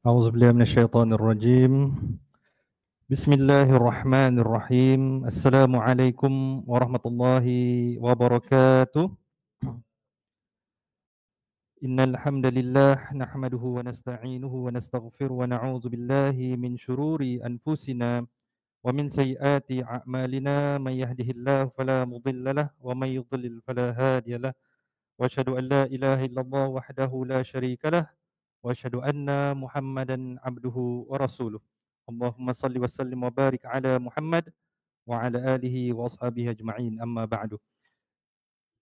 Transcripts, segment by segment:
أعوذ بالله من الشيطان الرجيم. بسم الله الرحمن الرحيم. السلام عليكم ورحمة الله وبركاته. إن الحمد لله نحمده ونستعينه ونستغفره ونعوذ بالله من شرور أنفسنا ومن سيئات أعمالنا. من يهده الله فلا مضل له ومن يضلل فلا هادي له، وأشهد أن لا إله إلا الله وحده لا شريك له، وأشهد أن محمدا عبده ورسوله. اللهم صل وسلم وبارك على محمد وعلى آله وأصحابه أجمعين. أما بعد.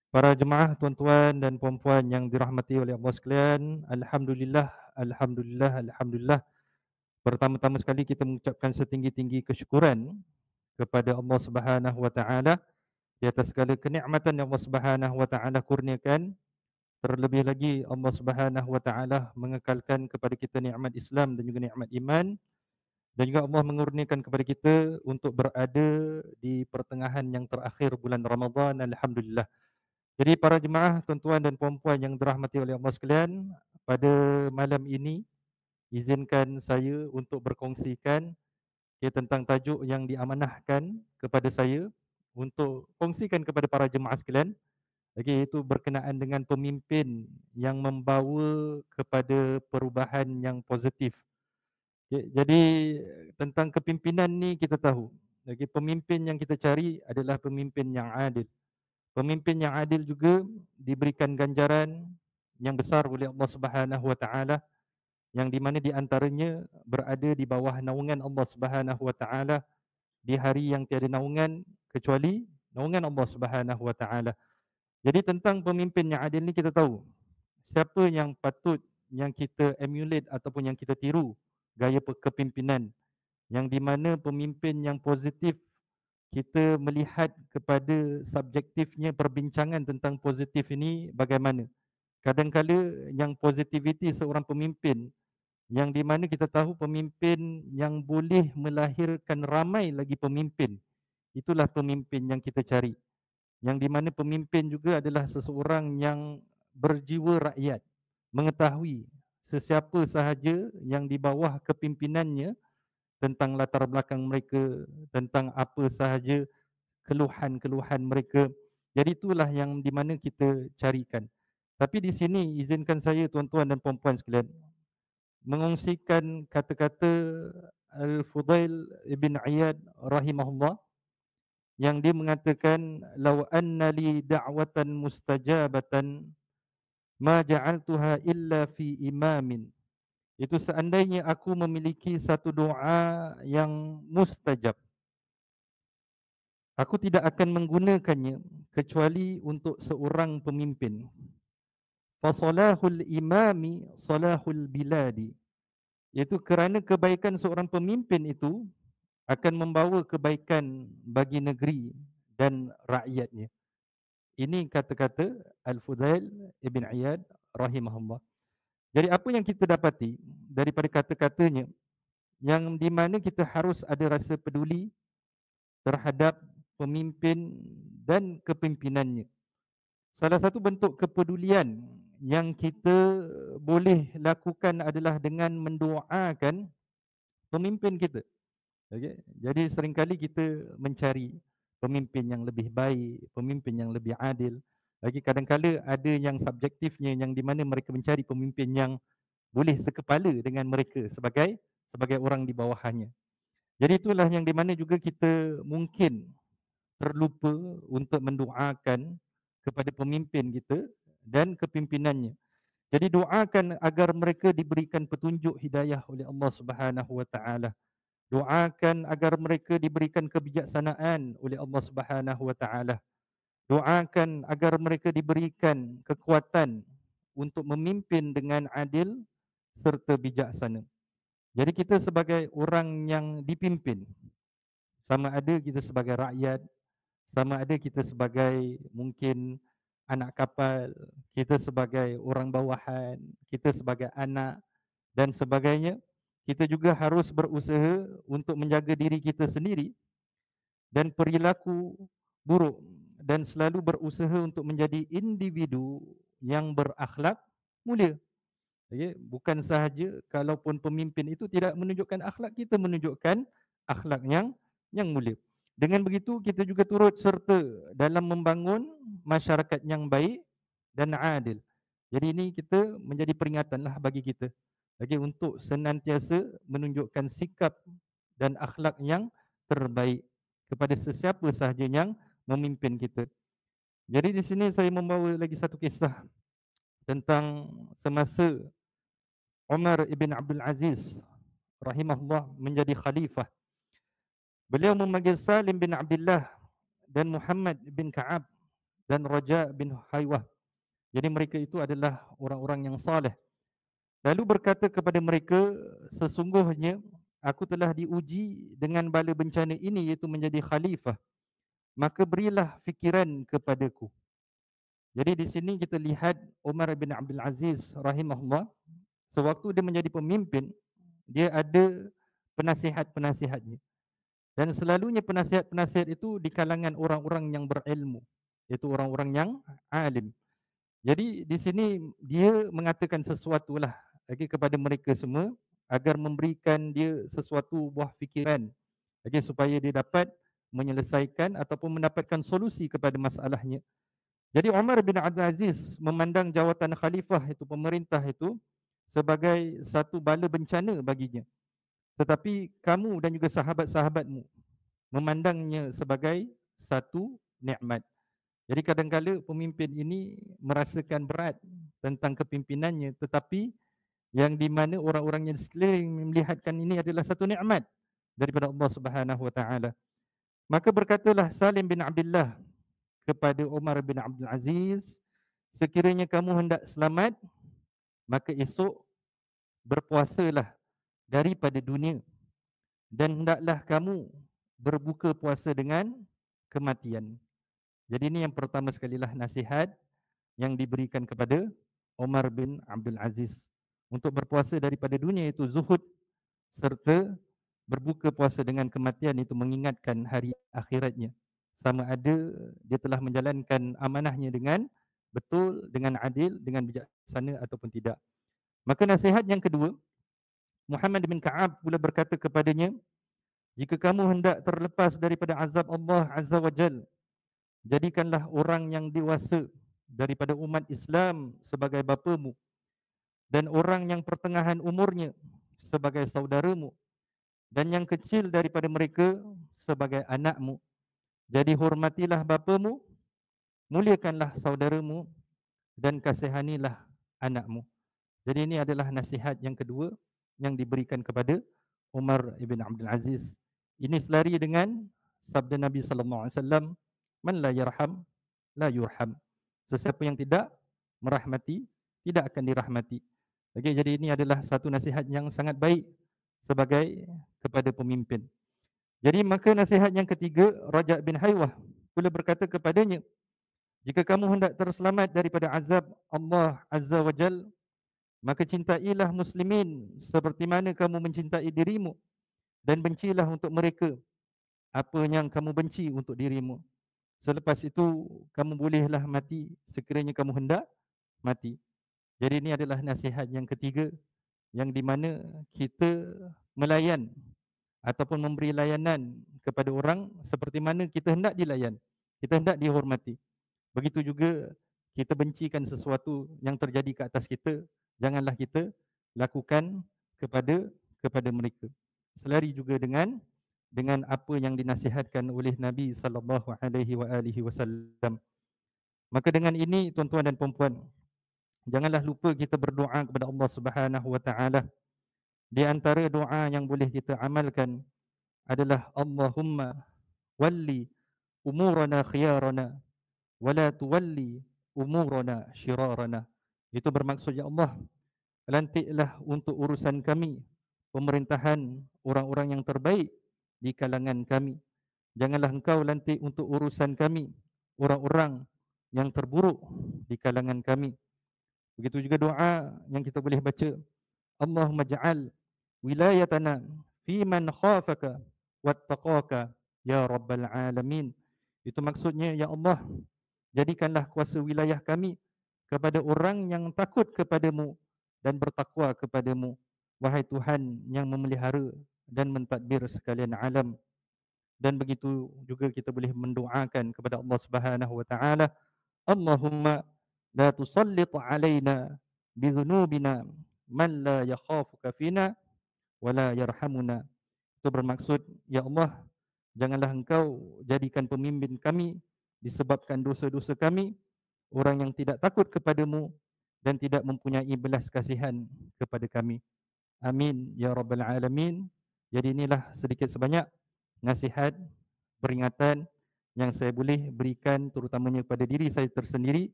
Para jemaah, tuan-tuan dan puan-puan yang dirahmati oleh Allah sekalian, Alhamdulillah, Alhamdulillah, Alhamdulillah. Pertama-tama sekali kita mengucapkan setinggi-tinggi kesyukuran kepada Allah Subhanahu Wa Taala di atas segala kenikmatan yang Allah Subhanahu Wa Taala kurniakan. Terlebih lagi Allah Subhanahu Wa Taala mengekalkan kepada kita nikmat Islam dan juga nikmat iman, dan juga Allah mengurniakan kepada kita untuk berada di pertengahan yang terakhir bulan Ramadan. Alhamdulillah. Jadi para jemaah, tuan-tuan dan puan-puan yang dirahmati oleh Allah sekalian, pada malam ini izinkan saya untuk berkongsikan tentang tajuk yang diamanahkan kepada saya untuk kongsikan kepada para jemaah sekalian. Itu berkenaan dengan pemimpin yang membawa kepada perubahan yang positif. Jadi tentang kepimpinan ni kita tahu, pemimpin yang kita cari adalah pemimpin yang adil. Pemimpin yang adil juga diberikan ganjaran yang besar oleh Allah Subhanahu Wa Taala, yang di mana di antaranya berada di bawah naungan Allah Subhanahu Wa Taala di hari yang tiada naungan kecuali naungan Allah Subhanahu Wa Taala. Jadi tentang pemimpin yang adil ni kita tahu siapa yang patut yang kita emulate ataupun yang kita tiru gaya kepimpinan, yang di mana pemimpin yang positif kita melihat kepada subjektifnya perbincangan tentang positif ini bagaimana. Kadang-kala yang positivity seorang pemimpin yang di mana kita tahu pemimpin yang boleh melahirkan ramai lagi pemimpin, itulah pemimpin yang kita cari. Yang di mana pemimpin juga adalah seseorang yang berjiwa rakyat, mengetahui sesiapa sahaja yang di bawah kepimpinannya, tentang latar belakang mereka, tentang apa sahaja keluhan-keluhan mereka. Jadi itulah yang di mana kita carikan. Tapi di sini izinkan saya, tuan-tuan dan puan-puan sekalian, mengongsikan kata-kata Al-Fudail Ibn Iyad rahimahullah, yang dia mengatakan, "Law anna li da'watan mustajabatan ma ja'altuha illa fi imamin." Itu seandainya aku memiliki satu doa yang mustajab, aku tidak akan menggunakannya kecuali untuk seorang pemimpin. Fasalahul imami salahul biladi. Iaitu kerana kebaikan seorang pemimpin itu akan membawa kebaikan bagi negeri dan rakyatnya. Ini kata-kata Al-Fudail Ibn Iyad rahimahullah. Jadi apa yang kita dapati daripada kata-katanya, yang di mana kita harus ada rasa peduli terhadap pemimpin dan kepimpinannya. Salah satu bentuk kepedulian yang kita boleh lakukan adalah dengan mendoakan pemimpin kita. Okay? Jadi seringkali kita mencari pemimpin yang lebih baik, pemimpin yang lebih adil. Lagi kadang-kala ada yang subjektifnya, yang di mana mereka mencari pemimpin yang boleh sekepala dengan mereka sebagai orang di bawahannya. Jadi itulah yang di mana juga kita mungkin terlupa untuk mendoakan kepada pemimpin kita dan kepimpinannya. Jadi doakan agar mereka diberikan petunjuk hidayah oleh Allah Subhanahu Wa Taala. Doakan agar mereka diberikan kebijaksanaan oleh Allah Subhanahu Wa Taala. Doakan agar mereka diberikan kekuatan untuk memimpin dengan adil serta bijaksana. Jadi kita sebagai orang yang dipimpin, sama ada kita sebagai rakyat, sama ada kita sebagai mungkin anak kapal, kita sebagai orang bawahan, kita sebagai anak dan sebagainya, kita juga harus berusaha untuk menjaga diri kita sendiri dan perilaku buruk, dan selalu berusaha untuk menjadi individu yang berakhlak mulia. Okay? Bukan sahaja kalaupun pemimpin itu tidak menunjukkan akhlak, kita menunjukkan akhlak yang mulia. Dengan begitu kita juga turut serta dalam membangun masyarakat yang baik dan adil. Jadi ini kita menjadi peringatanlah bagi kita, okay, untuk senantiasa menunjukkan sikap dan akhlak yang terbaik kepada sesiapa sahaja yang memimpin kita. Jadi di sini saya membawa lagi satu kisah tentang semasa Umar ibn Abdul Aziz rahimahullah menjadi khalifah. Beliau memanggil Salim bin Abdullah dan Muhammad bin Ka'ab dan Raja bin Haywah. Jadi mereka itu adalah orang-orang yang saleh. Lalu berkata kepada mereka, sesungguhnya aku telah diuji dengan bala bencana ini, iaitu menjadi khalifah. Maka berilah fikiran kepadaku. Jadi di sini kita lihat Umar bin Abdul Aziz rahimahullah, sewaktu dia menjadi pemimpin, dia ada penasihat-penasihatnya. Dan selalunya penasihat-penasihat itu di kalangan orang-orang yang berilmu, iaitu orang-orang yang alim. Jadi di sini dia mengatakan sesuatu lah lagi kepada mereka semua agar memberikan dia sesuatu buah fikiran, okay, supaya dia dapat menyelesaikan ataupun mendapatkan solusi kepada masalahnya. Jadi Umar bin Abdul Aziz memandang jawatan khalifah itu, pemerintah itu, sebagai satu bala bencana baginya. Tetapi kamu dan juga sahabat-sahabatmu memandangnya sebagai satu nikmat. Jadi kadang-kala pemimpin ini merasakan berat tentang kepimpinannya, tetapi yang di mana orang-orang yang sekeliling melihatkan ini adalah satu nikmat daripada Allah Subhanahu Wa Taala. Maka berkatalah Salim bin Abdullah kepada Umar bin Abdul Aziz, sekiranya kamu hendak selamat, maka esok berpuasalah daripada dunia, dan hendaklah kamu berbuka puasa dengan kematian. Jadi ini yang pertama sekalilah nasihat yang diberikan kepada Umar bin Abdul Aziz. Untuk berpuasa daripada dunia itu zuhud, serta berbuka puasa dengan kematian itu mengingatkan hari akhiratnya. Sama ada dia telah menjalankan amanahnya dengan betul, dengan adil, dengan bijaksana ataupun tidak. Maka nasihat yang kedua, Muhammad bin Ka'ab pula berkata kepadanya, jika kamu hendak terlepas daripada azab Allah Azza wa Jal, jadikanlah orang yang dewasa daripada umat Islam sebagai bapamu, dan orang yang pertengahan umurnya sebagai saudaramu, dan yang kecil daripada mereka sebagai anakmu. Jadi hormatilah bapamu, muliakanlah saudaramu, dan kasihanilah anakmu. Jadi ini adalah nasihat yang kedua yang diberikan kepada Umar ibn Abdul Aziz. Ini selari dengan sabda Nabi sallallahu alaihi wasallam, man la yarham la yurham. Sesiapa yang tidak merahmati tidak akan dirahmati. Okey, jadi ini adalah satu nasihat yang sangat baik sebagai kepada pemimpin. Jadi maka nasihat yang ketiga, Raja bin Haywah pula berkata kepadanya, jika kamu hendak terselamat daripada azab Allah Azza wa Jal, maka cintailah muslimin seperti mana kamu mencintai dirimu, dan bencilah untuk mereka apa yang kamu benci untuk dirimu. Selepas itu kamu bolehlah mati sekiranya kamu hendak mati. Jadi ini adalah nasihat yang ketiga, yang di mana kita melayan ataupun memberi layanan kepada orang seperti mana kita hendak dilayan, kita hendak dihormati. Begitu juga kita bencikan sesuatu yang terjadi ke atas kita, janganlah kita lakukan kepada mereka. Selari juga dengan apa yang dinasihatkan oleh Nabi sallallahu alaihi wasallam. Maka dengan ini tuan-tuan dan puan-puan, janganlah lupa kita berdoa kepada Allah Subhanahu wa taala. Di antara doa yang boleh kita amalkan adalah Allahumma walli umurana khiyarana wala tuwalli umurana syirarana. Itu bermaksud, ya Allah, lantiklah untuk urusan kami pemerintahan orang-orang yang terbaik di kalangan kami. Janganlah engkau lantik untuk urusan kami orang-orang yang terburuk di kalangan kami. Begitu juga doa yang kita boleh baca, Allahumma ja'al wilayatana fi man khafaka wattaqaka ya rabbal alamin. Itu maksudnya, ya Allah, jadikanlah kuasa wilayah kami kepada orang yang takut kepadamu dan bertakwa kepadamu, wahai Tuhan yang memelihara dan mentadbir sekalian alam. Dan begitu juga kita boleh mendoakan kepada Allah Subhanahu wa taala, Allahumma la tusallit alaina bi dhunubina man la yakhafuka fina wa la yarhamuna. Itu bermaksud, ya Allah, janganlah engkau jadikan pemimpin kami disebabkan dosa-dosa kami, orang yang tidak takut kepadamu dan tidak mempunyai belas kasihan kepada kami. Amin ya rabbal alamin. Jadi inilah sedikit sebanyak nasihat, peringatan yang saya boleh berikan terutamanya kepada diri saya tersendiri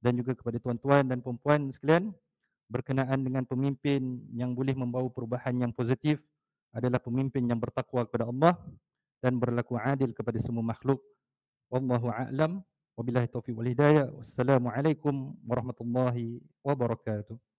dan juga kepada tuan-tuan dan puan-puan sekalian berkenaan dengan pemimpin yang boleh membawa perubahan yang positif adalah pemimpin yang bertakwa kepada Allah dan berlaku adil kepada semua makhluk. Wallahu a'lam. Wabillahi taufiq wal hidayah. Wassalamualaikum warahmatullahi wabarakatuh.